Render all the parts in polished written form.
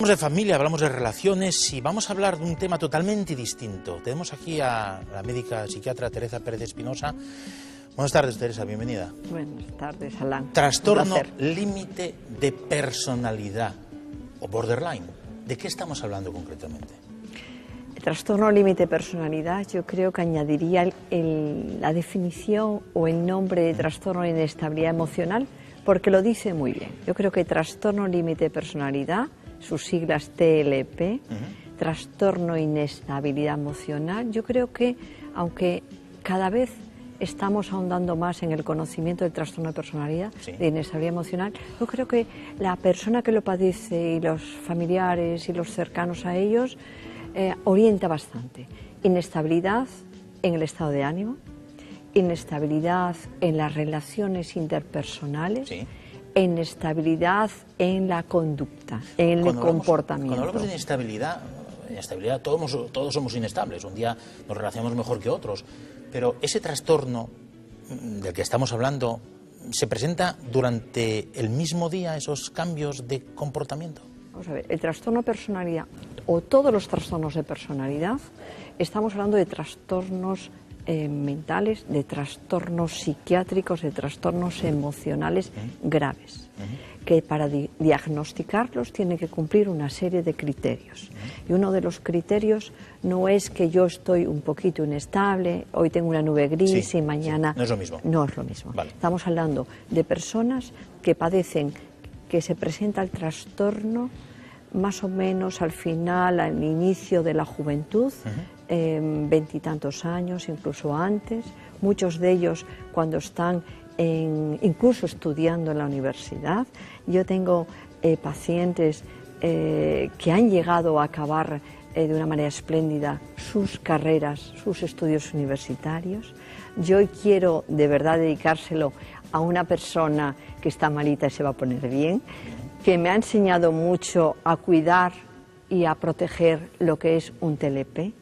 Hablamos de familia, hablamos de relaciones y vamos a hablar de un tema totalmente distinto. Tenemos aquí a la médica psiquiatra Teresa Pérez Espinosa. Buenas tardes, Teresa, bienvenida. Buenas tardes, Alan. Trastorno límite de personalidad o borderline. ¿De qué estamos hablando concretamente? El trastorno límite de personalidad, yo creo que añadiría la definición o el nombre de trastorno de inestabilidad emocional, porque lo dice muy bien. Yo creo que trastorno límite de personalidad, sus siglas TLP, trastorno de inestabilidad emocional, yo creo que, aunque cada vez estamos ahondando más en el conocimiento del trastorno de personalidad, de inestabilidad emocional, yo creo que la persona que lo padece y los familiares y los cercanos a ellos orienta bastante. Inestabilidad en el estado de ánimo, inestabilidad en las relaciones interpersonales, inestabilidad en la conducta, en el comportamiento. Cuando hablamos de inestabilidad, todos somos inestables. Un día nos relacionamos mejor que otros, pero ese trastorno del que estamos hablando se presenta durante el mismo día, esos cambios de comportamiento. Vamos a ver, el trastorno de personalidad o todos los trastornos de personalidad, estamos hablando de trastornos mentales, de trastornos psiquiátricos, de trastornos emocionales graves, que para diagnosticarlos tiene que cumplir una serie de criterios. Y uno de los criterios no es que yo estoy un poquito inestable, hoy tengo una nube gris y mañana... No es lo mismo. No es lo mismo. Vale. Estamos hablando de personas que padecen, que se presenta el trastorno más o menos al final, al inicio de la juventud, veintitantos años, incluso antes, muchos de ellos cuando están incluso estudiando en la universidad. Yo tengo pacientes que han llegado a acabar de una manera espléndida sus carreras, sus estudios universitarios. Yo hoy quiero de verdad dedicárselo a una persona que está malita y se va a poner bien, que me ha enseñado mucho a cuidar y a proteger lo que es un TLP,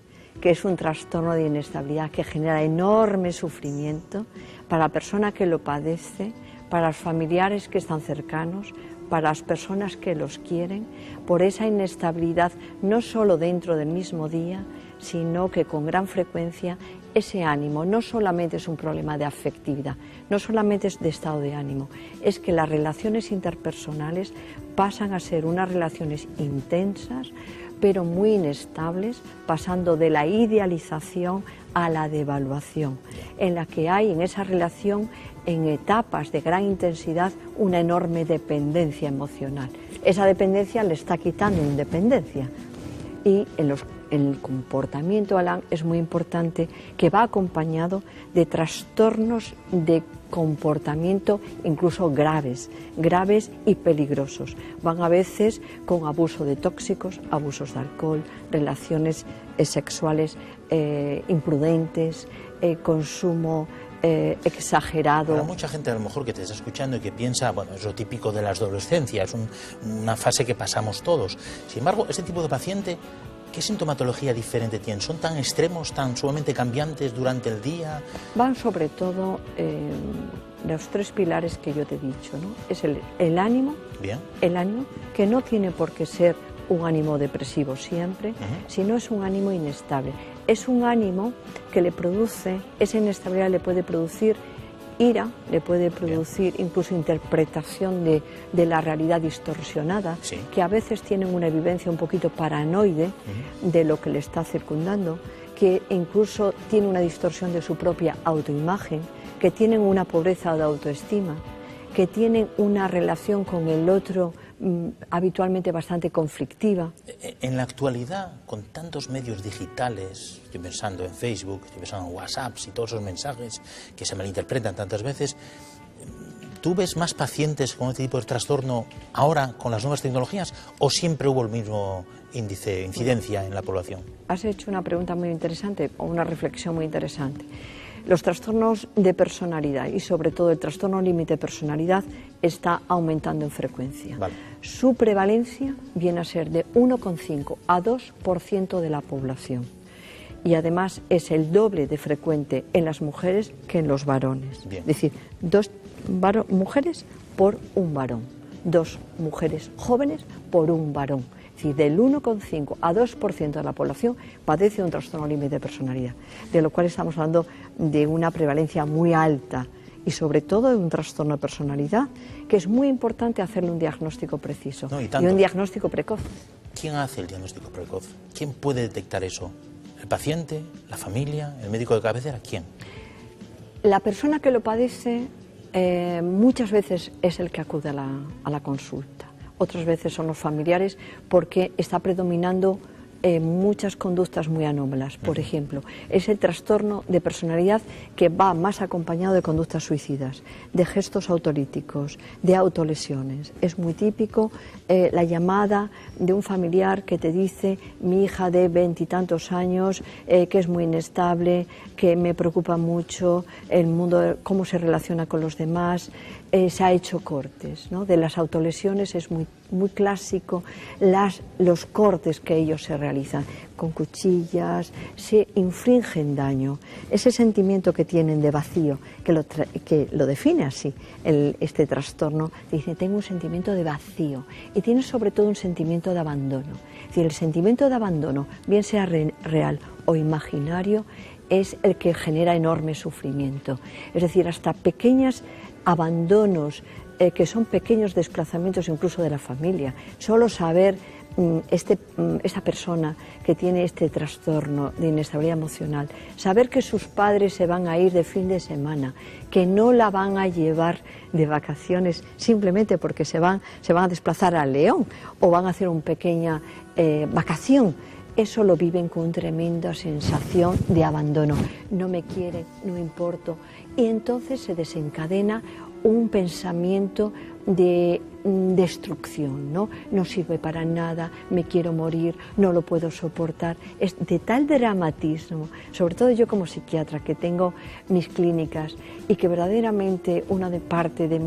que es un trastorno de inestabilidad que genera enorme sufrimiento para la persona que lo padece, para los familiares que están cercanos, para las personas que los quieren, por esa inestabilidad no solo dentro del mismo día, sino que con gran frecuencia ese ánimo no solamente es un problema de afectividad, no solamente es de estado de ánimo, es que las relaciones interpersonales pasan a ser unas relaciones intensas, pero muy inestables, pasando de la idealización a la devaluación, en la que hay en esa relación, en etapas de gran intensidad, una enorme dependencia emocional. Esa dependencia le está quitando independencia. Y en el comportamiento, Alan, es muy importante que va acompañado de trastornos de comportamiento incluso graves y peligrosos. Van a veces con abuso de tóxicos, abusos de alcohol, relaciones sexuales imprudentes, consumo exagerado. Para mucha gente a lo mejor que te está escuchando y que piensa, bueno, es lo típico de la adolescencia, es una fase que pasamos todos. Sin embargo, este tipo de paciente, ¿qué sintomatología diferente tienen? ¿Son tan extremos, tan sumamente cambiantes durante el día? Van sobre todo los tres pilares que yo te he dicho, ¿no? Es el ánimo, el ánimo, que no tiene por qué ser un ánimo depresivo siempre, sino es un ánimo inestable. Es un ánimo que le produce, esa inestabilidad le puede producir ira, le puede producir incluso interpretación de la realidad distorsionada, que a veces tienen una vivencia un poquito paranoide de lo que le está circundando, que incluso tiene una distorsión de su propia autoimagen, que tienen una pobreza de autoestima, que tienen una relación con el otro habitualmente bastante conflictiva. En la actualidad, con tantos medios digitales, estoy pensando en Facebook, estoy pensando en WhatsApp y todos esos mensajes que se malinterpretan tantas veces, ¿tú ves más pacientes con este tipo de trastorno ahora con las nuevas tecnologías o siempre hubo el mismo incidencia en la población? Has hecho una pregunta muy interesante o una reflexión muy interesante. Los trastornos de personalidad y sobre todo el trastorno límite de personalidad está aumentando en frecuencia. Su prevalencia viene a ser de 1,5 a 2% de la población y además es el doble de frecuente en las mujeres que en los varones. Es decir, 2 mujeres por un varón, 2 mujeres jóvenes por un varón. Es decir, del 1,5 a 2% de la población padece un trastorno límite de personalidad, de lo cual estamos hablando de una prevalencia muy alta y sobre todo de un trastorno de personalidad, que es muy importante hacerle un diagnóstico preciso y un diagnóstico precoz. ¿Quién hace el diagnóstico precoz? ¿Quién puede detectar eso? ¿El paciente? ¿La familia? ¿El médico de cabecera? ¿Quién? La persona que lo padece muchas veces es el que acude a la consulta. Otras veces son los familiares porque está predominando muchas conductas muy anómalas. Por ejemplo, es el trastorno de personalidad que va más acompañado de conductas suicidas, de gestos autolíticos, de autolesiones. Es muy típico la llamada de un familiar que te dice: mi hija de 20 y tantos años, que es muy inestable, que me preocupa mucho el mundo, cómo se relaciona con los demás, se ha hecho cortes, ¿no? De las autolesiones es muy clásico los cortes que ellos se realizan con cuchillas, se infringen daño. Ese sentimiento que tienen de vacío, que lo define así, este trastorno, dice: tengo un sentimiento de vacío, y tiene sobre todo un sentimiento de abandono. Es decir, el sentimiento de abandono, bien sea real o imaginario, es el que genera enorme sufrimiento. Es decir, hasta pequeños abandonos, que son pequeños desplazamientos incluso de la familia. Solo saber esta persona que tiene este trastorno de inestabilidad emocional, saber que sus padres se van a ir de fin de semana, que no la van a llevar de vacaciones simplemente porque se van a desplazar a León o van a hacer una pequeña vacación. Eso lo viven con una tremenda sensación de abandono. No me quieren, no me importo. Y entonces se desencadena un pensamiento de destrucción, ¿no? No sirve para nada, me quiero morir, no lo puedo soportar. Es de tal dramatismo, sobre todo yo como psiquiatra, que tengo mis clínicas y que verdaderamente parte de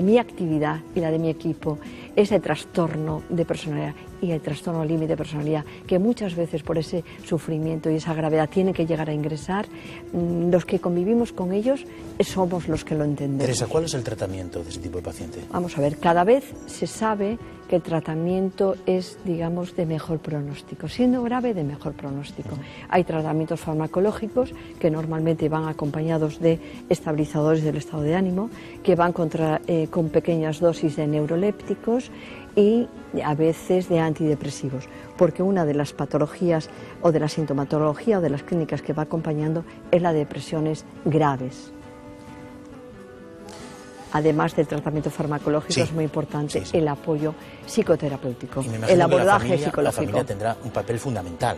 mi actividad y la de mi equipo es el trastorno de personalidad y el trastorno límite de personalidad, que muchas veces por ese sufrimiento y esa gravedad tienen que llegar a ingresar. Los que convivimos con ellos somos los que lo entendemos. Teresa, ¿cuál es el tratamiento de ese tipo de paciente? Vamos a ver, cada vez se sabe que el tratamiento es, digamos, de mejor pronóstico, siendo grave, de mejor pronóstico. Hay tratamientos farmacológicos que normalmente van acompañados de estabilizadores del estado de ánimo, que van con pequeñas dosis de neurolépticos y a veces de antidepresivos, porque una de las patologías o de la sintomatología o de las clínicas que va acompañando es la de depresiones graves. Además del tratamiento farmacológico, es muy importante el apoyo psicoterapéutico, el abordaje psicológico. La familia tendrá un papel fundamental.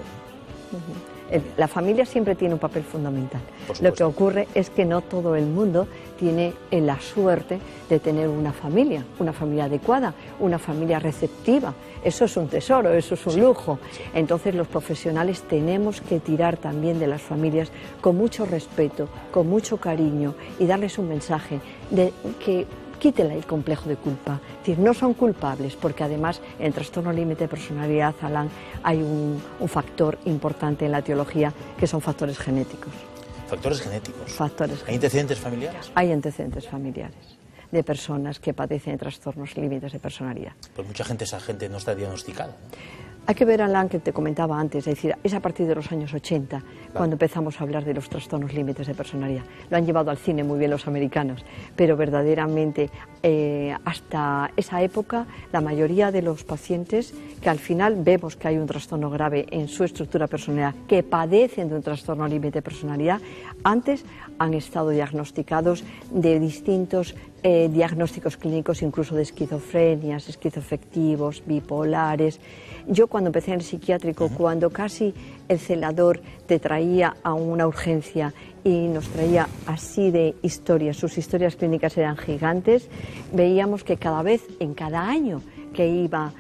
La familia siempre tiene un papel fundamental. Lo que ocurre es que no todo el mundo tiene la suerte de tener una familia adecuada, una familia receptiva. Eso es un tesoro, eso es un lujo. Entonces los profesionales tenemos que tirar también de las familias con mucho respeto, con mucho cariño, y darles un mensaje de que quítela el complejo de culpa. Es decir, no son culpables, porque además en el trastorno límite de personalidad, Alan, hay un factor importante en la etiología, que son factores genéticos. ¿Factores genéticos? Factores genéticos. ¿Hay antecedentes familiares? Hay antecedentes familiares de personas que padecen de trastornos límites de personalidad. Pues mucha gente, esa gente no está diagnosticada, ¿no? Hay que ver, Alan, que te comentaba antes, es decir, es a partir de los años 80 cuando empezamos a hablar de los trastornos límites de personalidad. Lo han llevado al cine muy bien los americanos, pero verdaderamente hasta esa época la mayoría de los pacientes que al final vemos que hay un trastorno grave en su estructura personal, que padecen de un trastorno límite de personalidad, antes han estado diagnosticados de distintos diagnósticos clínicos, incluso de esquizofrenias, esquizoafectivos, bipolares. Yo cuando empecé en el psiquiátrico, cuando casi el celador te traía a una urgencia y nos traía así de historias, sus historias clínicas eran gigantes, veíamos que en cada año que iba,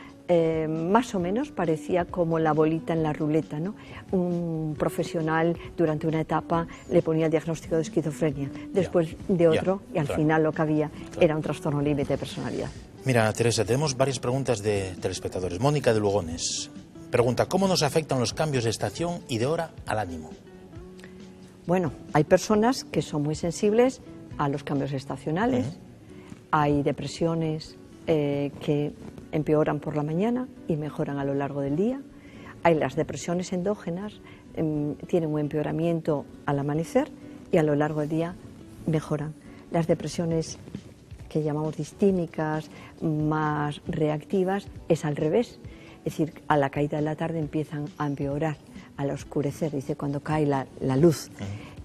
más o menos parecía como la bolita en la ruleta, ¿no? Un profesional durante una etapa le ponía el diagnóstico de esquizofrenia, después de otro, y al final lo que había era un trastorno límite de personalidad. Mira, Teresa, tenemos varias preguntas de telespectadores. Mónica de Lugones pregunta: ¿cómo nos afectan los cambios de estación y de hora al ánimo? Bueno, hay personas que son muy sensibles a los cambios estacionales, hay depresiones que empeoran por la mañana y mejoran a lo largo del día. Hay las depresiones endógenas, tienen un empeoramiento al amanecer y a lo largo del día mejoran. Las depresiones que llamamos distímicas, más reactivas, es al revés. Es decir, a la caída de la tarde empiezan a empeorar, al oscurecer, dice, cuando cae la luz.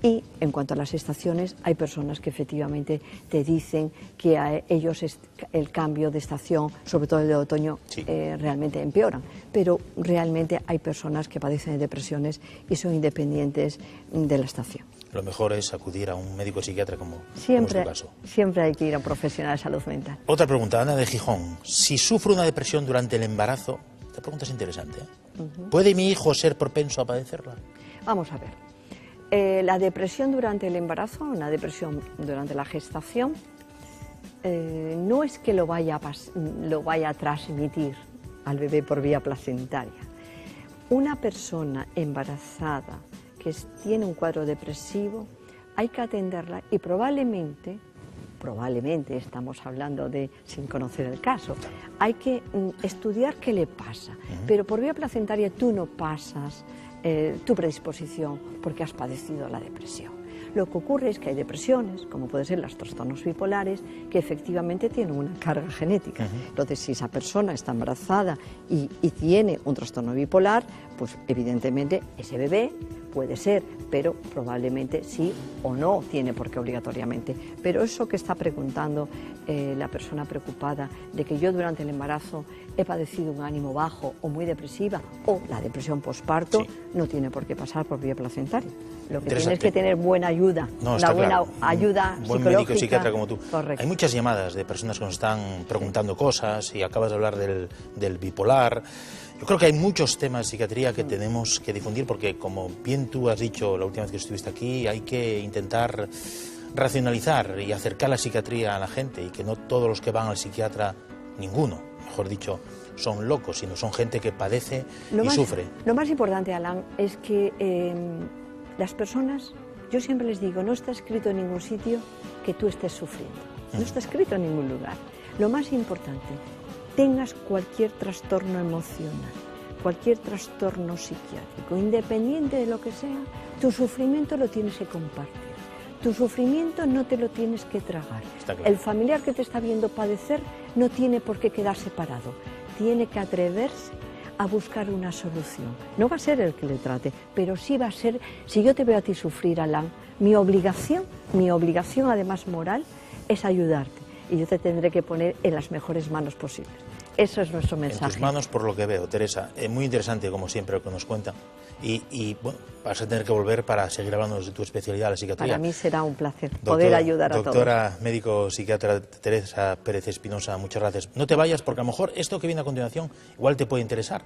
Y en cuanto a las estaciones, hay personas que efectivamente te dicen que a ellos el cambio de estación, sobre todo el de otoño, sí, realmente empeoran. Pero realmente hay personas que padecen de depresiones y son independientes de la estación. Lo mejor es acudir a un médico psiquiatra como Siempre, tu caso. Siempre hay que ir a un profesional de salud mental. Otra pregunta, Ana de Gijón. Si sufro una depresión durante el embarazo, esta pregunta es interesante, ¿eh? ¿Puede mi hijo ser propenso a padecerla? Vamos a ver. La depresión durante el embarazo, una depresión durante la gestación, no es que lo vaya a transmitir al bebé por vía placentaria. Una persona embarazada que tiene un cuadro depresivo, hay que atenderla y probablemente estamos hablando de sin conocer el caso, hay que estudiar qué le pasa, pero por vía placentaria tú no pasas tu predisposición porque has padecido la depresión. Lo que ocurre es que hay depresiones, como pueden ser los trastornos bipolares, que efectivamente tienen una carga genética. Entonces, si esa persona está embarazada y tiene un trastorno bipolar, pues evidentemente ese bebé puede ser, pero probablemente sí o no tiene por qué obligatoriamente. Pero eso que está preguntando la persona preocupada de que yo durante el embarazo he padecido un ánimo bajo o muy depresiva o la depresión posparto, sí, no tiene por qué pasar por vía placentaria. Lo que tienes que tener buena ayuda, una buena ayuda psicológica. Buen médico psiquiatra como tú. Correcto. Hay muchas llamadas de personas que nos están preguntando cosas y acabas de hablar del bipolar. Yo creo que hay muchos temas de psiquiatría que tenemos que difundir porque, como bien tú has dicho la última vez que estuviste aquí, hay que intentar racionalizar y acercar la psiquiatría a la gente y que no todos los que van al psiquiatra, ninguno, mejor dicho, son locos, sino son gente que padece y sufre. Lo más importante, Alan, es que las personas, yo siempre les digo, no está escrito en ningún sitio que tú estés sufriendo, no está escrito en ningún lugar. Lo más importante, tengas cualquier trastorno emocional, cualquier trastorno psiquiátrico, independiente de lo que sea, tu sufrimiento lo tienes que compartir. Tu sufrimiento no te lo tienes que tragar. Claro. El familiar que te está viendo padecer no tiene por qué quedar separado. Tiene que atreverse a buscar una solución. No va a ser el que le trate, pero sí va a ser, si yo te veo a ti sufrir, Alan, mi obligación además moral, es ayudarte. Y yo te tendré que poner en las mejores manos posibles. Eso es nuestro mensaje. En tus manos, por lo que veo, Teresa. Muy interesante, como siempre, lo que nos cuentan. Y bueno, vas a tener que volver para seguir hablando de tu especialidad, la psiquiatría. Para mí será un placer poder ayudar a todos. Doctora, médico psiquiatra Teresa Pérez Espinosa, muchas gracias. No te vayas, porque a lo mejor esto que viene a continuación igual te puede interesar.